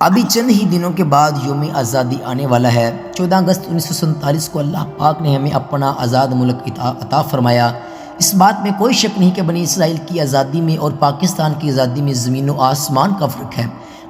ابھی چند ہی دنوں کے بعد یوم آزادی آنے والا ہے۔ 14 اگست 1947 کو اللہ پاک نے ہمیں اپنا آزاد ملک عطا فرمایا۔ اس بات میں کوئی شک نہیں کہ بنی اسرائیل کی آزادی میں اور پاکستان کی آزادی میں زمین و آسمان کا فرق ہے۔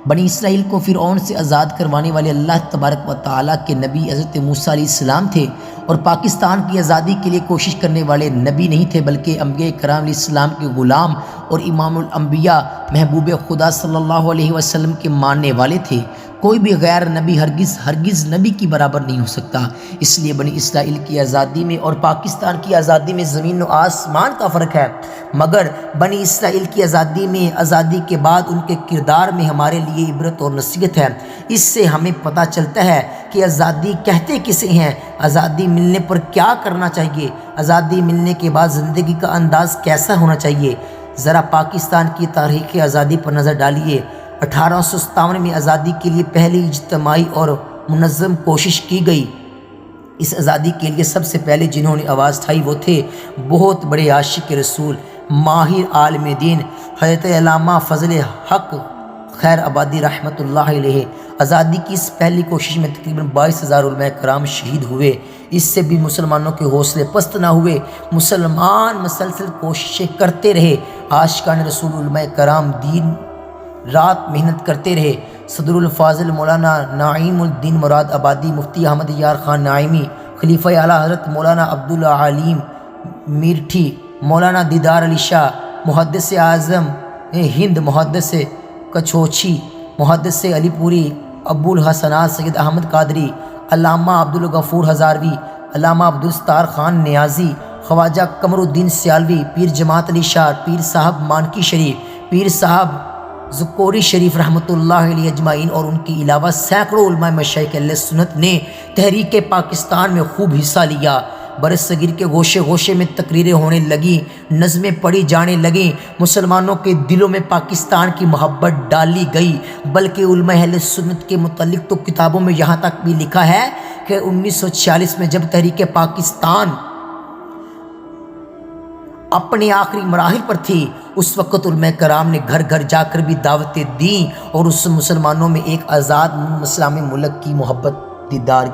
بنی اسرائیل کو فرعون سے آزاد کروانے والے اللہ تبارک و تعالیٰ کے نبی حضرت موسیٰ علیہ السلام تھے، اور پاکستان کی آزادی کے لیے کوشش کرنے والے نبی نہیں تھے، بلکہ انبیاء کرام علیہ السلام کے غلام اور امام الانبیاء محبوب خدا صلی اللہ علیہ وسلم کے ماننے والے تھے۔ کوئی بھی غیر نبی ہرگز نبی کی برابر نہیں ہو سکتا۔ اس لیے بنی اسرائیل کی آزادی میں اور پاکستان کی آزادی میں زمین و آسمان کا فرق ہے، مگر بنی اسرائیل کی آزادی کے بعد ان کے کردار میں ہمارے لیے عبرت اور نصیحت ہے۔ اس سے ہمیں پتہ چلتا ہے کہ آزادی کہتے کسے ہیں، آزادی ملنے پر کیا کرنا چاہیے، آزادی ملنے کے بعد زندگی کا انداز کیسا ہونا چاہیے۔ ذرا پاکستان کی تاریخ آزادی پر نظر ڈالیے۔ 1857 میں آزادی کے لیے پہلی اجتماعی اور منظم کوشش کی گئی۔ اس آزادی کے لیے سب سے پہلے جنہوں نے آواز اٹھائی وہ تھے بہت بڑے عاشق رسول، ماہر عالم دین حضرت علامہ فضل حق خیر آبادی رحمۃ اللہ علیہ۔ آزادی کی اس پہلی کوشش میں تقریباً 22,000 علماء کرام شہید ہوئے۔ اس سے بھی مسلمانوں کے حوصلے پست نہ ہوئے، مسلمان مسلسل کوششیں کرتے رہے۔ عاشقان رسول علماء کرام دین رات محنت کرتے رہے۔ صدر الفاضل مولانا نعیم الدین مراد آبادی، مفتی احمد یار خان نعیمی، خلیفہ اعلیٰ حضرت مولانا عبدالعلیم میرٹھی، مولانا دیدار علی شاہ، محدث اعظم ہند محدث کچھوچھی، محدث علی پوری، ابو الحسنات سید احمد قادری، علامہ عبدالغفور ہزاروی، علامہ عبدالستار خان نیازی، خواجہ قمر الدین سیالوی، پیر جماعت علی شاہ، پیر صاحب مانکی شریف، پیر صاحب زکوری شریف رحمۃ اللہ علیہ اجمعین، اور ان کے علاوہ سینکڑوں علماء مشائخ اہل سنت نے تحریک پاکستان میں خوب حصہ لیا۔ برصغیر کے گوشے گوشے میں تقریریں ہونے لگیں، نظمیں پڑھی جانے لگیں، مسلمانوں کے دلوں میں پاکستان کی محبت ڈالی گئی، بلکہ علماء اہل سنت کے متعلق تو کتابوں میں یہاں تک بھی لکھا ہے کہ 1946 میں جب تحریک پاکستان اپنے آخری مراحل پر تھی، اس وقت علماء کرام نے گھر گھر جا کر بھی دعوتیں دیں اور اس مسلمانوں میں ایک آزاد اسلامی ملک کی محبت بیدار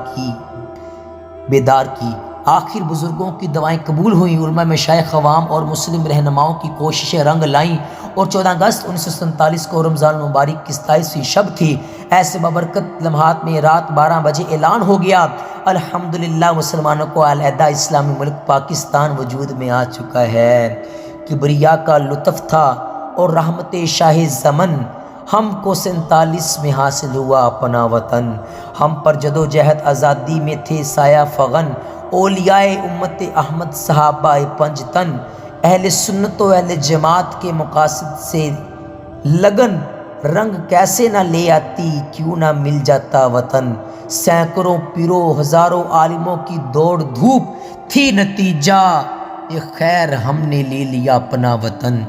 کی۔ آخر بزرگوں کی دعائیں قبول ہوئیں، علماء مشائخ عوام اور مسلم رہنماؤں کی کوششیں رنگ لائیں، اور 14 اگست 1947 کو رمضان المبارک کی 27ویں شب تھی۔ ایسے بابرکت لمحات میں رات 12 بجے اعلان ہو گیا، الحمدللہ مسلمانوں کو علیحدہ اسلامی ملک پاکستان وجود میں آ چکا ہے۔ کبریا کا لطف تھا اور رحمت شاہ زمن، ہم کو 47 میں حاصل ہوا اپنا وطن۔ ہم پر جدوجہد آزادی میں تھے سایہ فغن، اولیاء امت احمد صحابہ پنجتن، اہل سنت و اہل جماعت کے مقاصد سے لگن رنگ کیسے نہ لے آتی، کیوں نہ مل جاتا وطن۔ سینکڑوں پیروں ہزاروں عالموں کی دوڑ دھوپ تھی، نتیجہ خیر ہم نے لے لیا اپنا وطن۔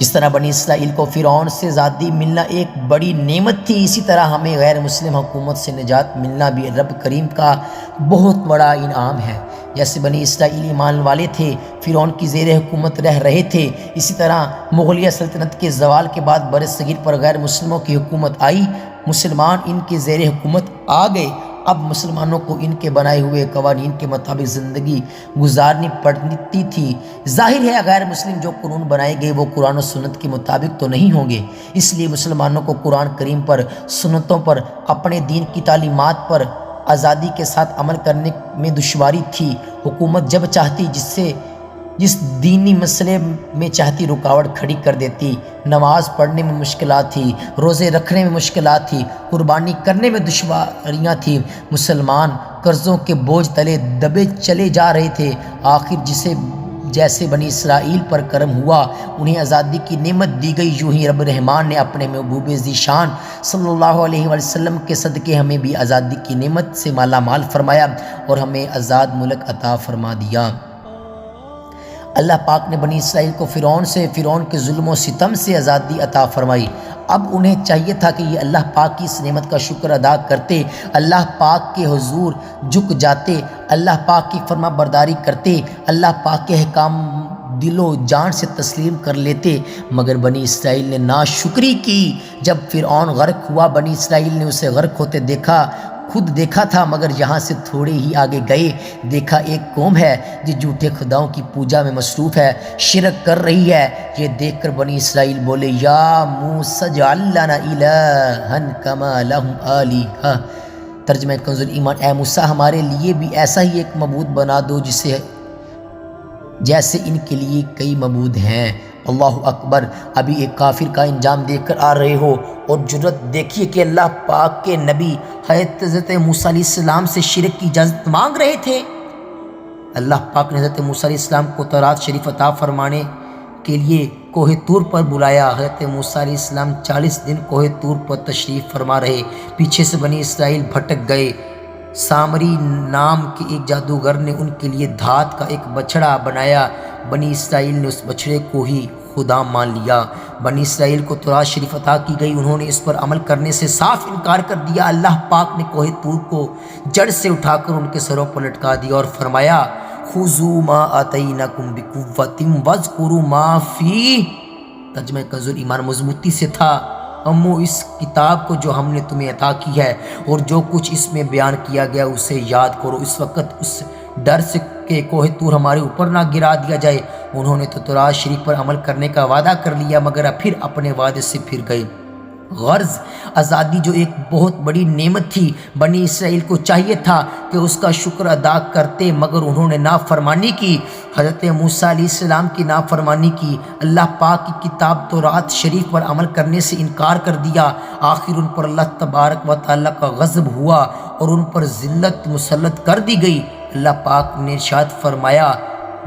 جس طرح بنی اسرائیل کو فرعون سے آزادی ملنا ایک بڑی نعمت تھی، اسی طرح ہمیں غیر مسلم حکومت سے نجات ملنا بھی رب کریم کا بہت بڑا انعام ہے۔ جیسے بنی اسرائیل ایمان والے تھے، فرعون کی زیر حکومت رہ رہے تھے، اسی طرح مغلیہ سلطنت کے زوال کے بعد برصغیر پر غیر مسلموں کی حکومت آئی، مسلمان ان کے زیر حکومت آ گئے۔ اب مسلمانوں کو ان کے بنائے ہوئے قوانین کے مطابق زندگی گزارنی پڑتی تھی۔ ظاہر ہے غیر مسلم جو قانون بنائے گئے وہ قرآن و سنت کے مطابق تو نہیں ہوں گے، اس لیے مسلمانوں کو قرآن کریم پر، سنتوں پر، اپنے دین کی تعلیمات پر آزادی کے ساتھ عمل کرنے میں دشواری تھی۔ حکومت جب چاہتی جس دینی مسئلے میں چاہتی رکاوٹ کھڑی کر دیتی۔ نماز پڑھنے میں مشکلات تھی، روزے رکھنے میں مشکلات تھی، قربانی کرنے میں دشواریاں تھیں، مسلمان قرضوں کے بوجھ تلے دبے چلے جا رہے تھے۔ آخر جیسے بنی اسرائیل پر کرم ہوا، انہیں آزادی کی نعمت دی گئی، یوں ہی رب رحمان نے اپنے محبوب ذیشان صلی اللہ علیہ وسلم کے صدقے ہمیں بھی آزادی کی نعمت سے مالا مال فرمایا اور ہمیں آزاد ملک عطا فرما دیا۔ اللہ پاک نے بنی اسرائیل کو فرعون کے ظلم و ستم سے آزادی عطا فرمائی۔ اب انہیں چاہیے تھا کہ یہ اللہ پاک کی اس نعمت کا شکر ادا کرتے، اللہ پاک کے حضور جھک جاتے، اللہ پاک کی فرما برداری کرتے، اللہ پاک کے احکام دل و جان سے تسلیم کر لیتے، مگر بنی اسرائیل نے ناشکری کی۔ جب فرعون غرق ہوا، بنی اسرائیل نے اسے غرق ہوتے خود دیکھا تھا، مگر یہاں سے تھوڑے ہی آگے گئے، دیکھا ایک قوم ہے جو جھوٹے خداؤں کی پوجا میں مصروف ہے، شرک کر رہی ہے۔ یہ دیکھ کر بنی اسرائیل بولے، یا موسیٰ اجعل لنا الہا کما لہم آلہہ۔ ترجمہ کنز ایمان، اے موسیٰ ہمارے لیے بھی ایسا ہی ایک معبود بنا دو جیسے ان کے لیے کئی معبود ہیں۔ اللہ اکبر۔ ابھی ایک کافر کا انجام دیکھ کر آ رہے ہو، اور جرت دیکھیے کہ اللہ پاک کے نبی حضرت موسیٰ علیہ السلام سے شرک کی اجازت مانگ رہے تھے۔ اللہ پاک نے حضرت موسیٰ علیہ السلام کو تورات شریف عطا فرمانے کے لیے کوہ طور پر بلایا۔ حضرت موسیٰ علیہ السلام 40 دن کوہ طور پر تشریف فرما رہے، پیچھے سے بنی اسرائیل بھٹک گئے۔ سامری نام کے ایک جادوگر نے ان کے لیے دھات کا ایک بچڑا بنایا، بنی اسرائیل نے اس بچڑے کو ہی خدا مان لیا۔ بنی اسرائیل کو تورات شریف عطا کی گئی، انہوں نے اس پر عمل کرنے سے صاف انکار کر دیا۔ اللہ پاک نے کوہ طور کو جڑ سے اٹھا کر ان کے سروں پر لٹکا دیا اور فرمایا، خذوا ما آتیناکم بقوۃ واذکروا ما فیہ۔ ترجمہ کنز ایمان مضبوطی سے تھا، امو اس کتاب کو جو ہم نے تمہیں عطا کی ہے اور جو کچھ اس میں بیان کیا گیا اسے یاد کرو، اس وقت اس ڈر سے کہ کوہ طور ہمارے اوپر نہ گرا دیا جائے۔ انہوں نے تو تورات شریف پر عمل کرنے کا وعدہ کر لیا، مگر اب پھر اپنے وعدے سے پھر گئے۔ غرض آزادی جو ایک بہت بڑی نعمت تھی، بنی اسرائیل کو چاہیے تھا کہ اس کا شکر ادا کرتے، مگر انہوں نے نافرمانی کی، حضرت موسیٰ علیہ السلام کی نافرمانی کی، اللہ پاک کی کتاب تورات شریف پر عمل کرنے سے انکار کر دیا۔ آخر ان پر اللہ تبارک و تعالیٰ کا غضب ہوا اور ان پر ذلت مسلط کر دی گئی۔ اللہ پاک نے ارشاد فرمایا،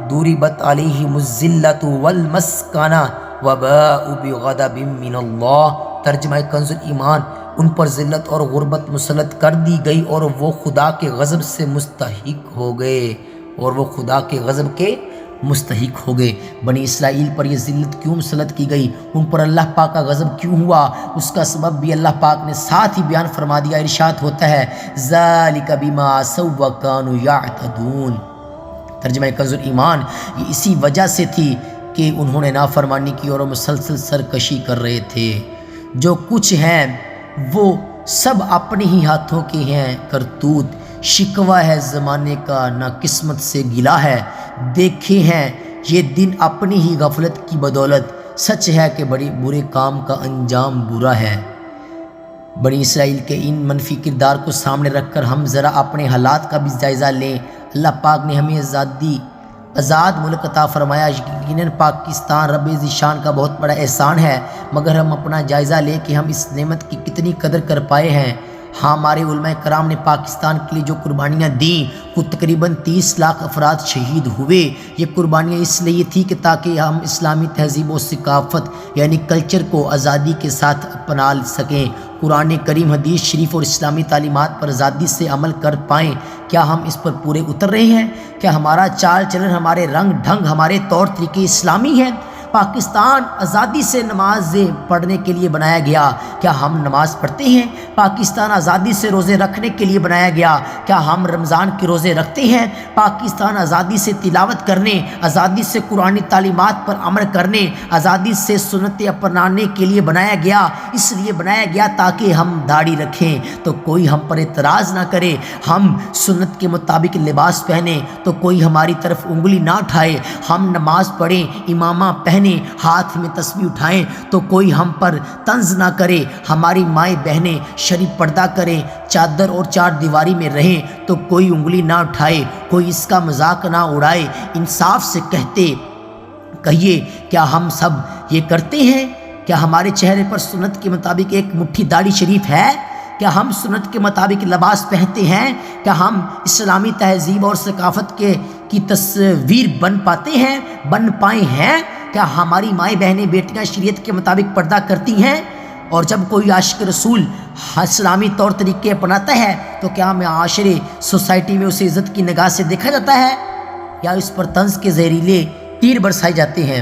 ضُرِبَتْ عَلَيْهِمُ الذِّلَّةُ وَالْمَسْكَنَةُ وَبَاءُوا بِغَضَبٍ مِّنَ اللَّهِ۔ ترجمہ کنز ایمان، ان پر ذلت اور غربت مسلط کر دی گئی اور وہ خدا کے غضب سے مستحق ہو گئے۔ بنی اسرائیل پر یہ ذلت کیوں مسلط کی گئی، ان پر اللہ پاک کا غضب کیوں ہوا، اس کا سبب بھی اللہ پاک نے ساتھ ہی بیان فرما دیا۔ ارشاد ہوتا ہے، ذَلِكَ بِمَا عَصَوْا وَكَانُوا يَعْتَدُونَ۔ ترجمہ کنز ایمان، یہ اسی وجہ سے تھی کہ انہوں نے نافرمانی کی اور مسلسل سرکشی کر رہے تھے۔ جو کچھ ہیں وہ سب اپنے ہی ہاتھوں کے ہیں کرتوت، شکوہ ہے زمانے کا نہ قسمت سے گلا ہے۔ دیکھے ہیں یہ دن اپنی ہی غفلت کی بدولت، سچ ہے کہ بڑے برے کام کا انجام برا ہے۔ بنی اسرائیل کے ان منفی کردار کو سامنے رکھ کر ہم ذرا اپنے حالات کا بھی جائزہ لیں۔ اللہ پاک نے ہمیں آزاد ملک عطا فرمایا، یقیناً پاکستان رب ذی شان کا بہت بڑا احسان ہے، مگر ہم اپنا جائزہ لیں کہ ہم اس نعمت کی کتنی قدر کر پائے ہیں۔ ہاں، ہمارے علماء کرام نے پاکستان کے لیے جو قربانیاں دیں، وہ تقریباً 30 لاکھ افراد شہید ہوئے۔ یہ قربانیاں اس لیے تھی کہ تاکہ ہم اسلامی تہذیب و ثقافت یعنی کلچر کو آزادی کے ساتھ اپنا سکیں، قرآن کریم، حدیث شریف اور اسلامی تعلیمات پر آزادی سے عمل کر پائیں۔ کیا ہم اس پر پورے اتر رہے ہیں؟ کیا ہمارا چال چلن، ہمارے رنگ ڈھنگ، ہمارے طور طریقے اسلامی ہیں؟ پاکستان آزادی سے نماز پڑھنے کے لیے بنایا گیا، کیا ہم نماز پڑھتے ہیں؟ پاکستان آزادی سے روزے رکھنے کے لیے بنایا گیا، کیا ہم رمضان کے روزے رکھتے ہیں؟ پاکستان آزادی سے تلاوت کرنے، آزادی سے قرآنی تعلیمات پر عمل کرنے، آزادی سے سنتیں اپنانے کے لیے بنایا گیا۔ اس لیے بنایا گیا تاکہ ہم داڑھی رکھیں تو کوئی ہم پر اعتراض نہ کرے، ہم سنت کے مطابق لباس پہنیں تو کوئی ہماری طرف انگلی نہ اٹھائے، ہم نماز پڑھیں، امامہ پہنیں، ہاتھ میں تسبیح اٹھائیں تو کوئی ہم پر طنز نہ کرے، ہماری مائیں بہنیں شرعی پردہ کریں، چادر اور چار دیواری میں رہیں تو کوئی انگلی نہ اٹھائے، کوئی اس کا مذاق نہ اڑائے۔ انصاف سے کہیے، کیا ہم سب یہ کرتے ہیں؟ کیا ہمارے چہرے پر سنت کے مطابق ایک مٹھی داڑھی شریف ہے؟ کیا ہم سنت کے مطابق لباس پہنتے ہیں؟ کیا ہم اسلامی تہذیب اور ثقافت کی تصویر بن پائے ہیں؟ کیا ہماری مائیں بہنیں بیٹیاں شریعت کے مطابق پردہ کرتی ہیں؟ اور جب کوئی عاشق رسول اسلامی طور طریقے اپناتا ہے تو کیا معاشرے سوسائٹی میں اسے عزت کی نگاہ سے دیکھا جاتا ہے یا اس پر طنز کے زہریلے تیر برسائے جاتے ہیں۔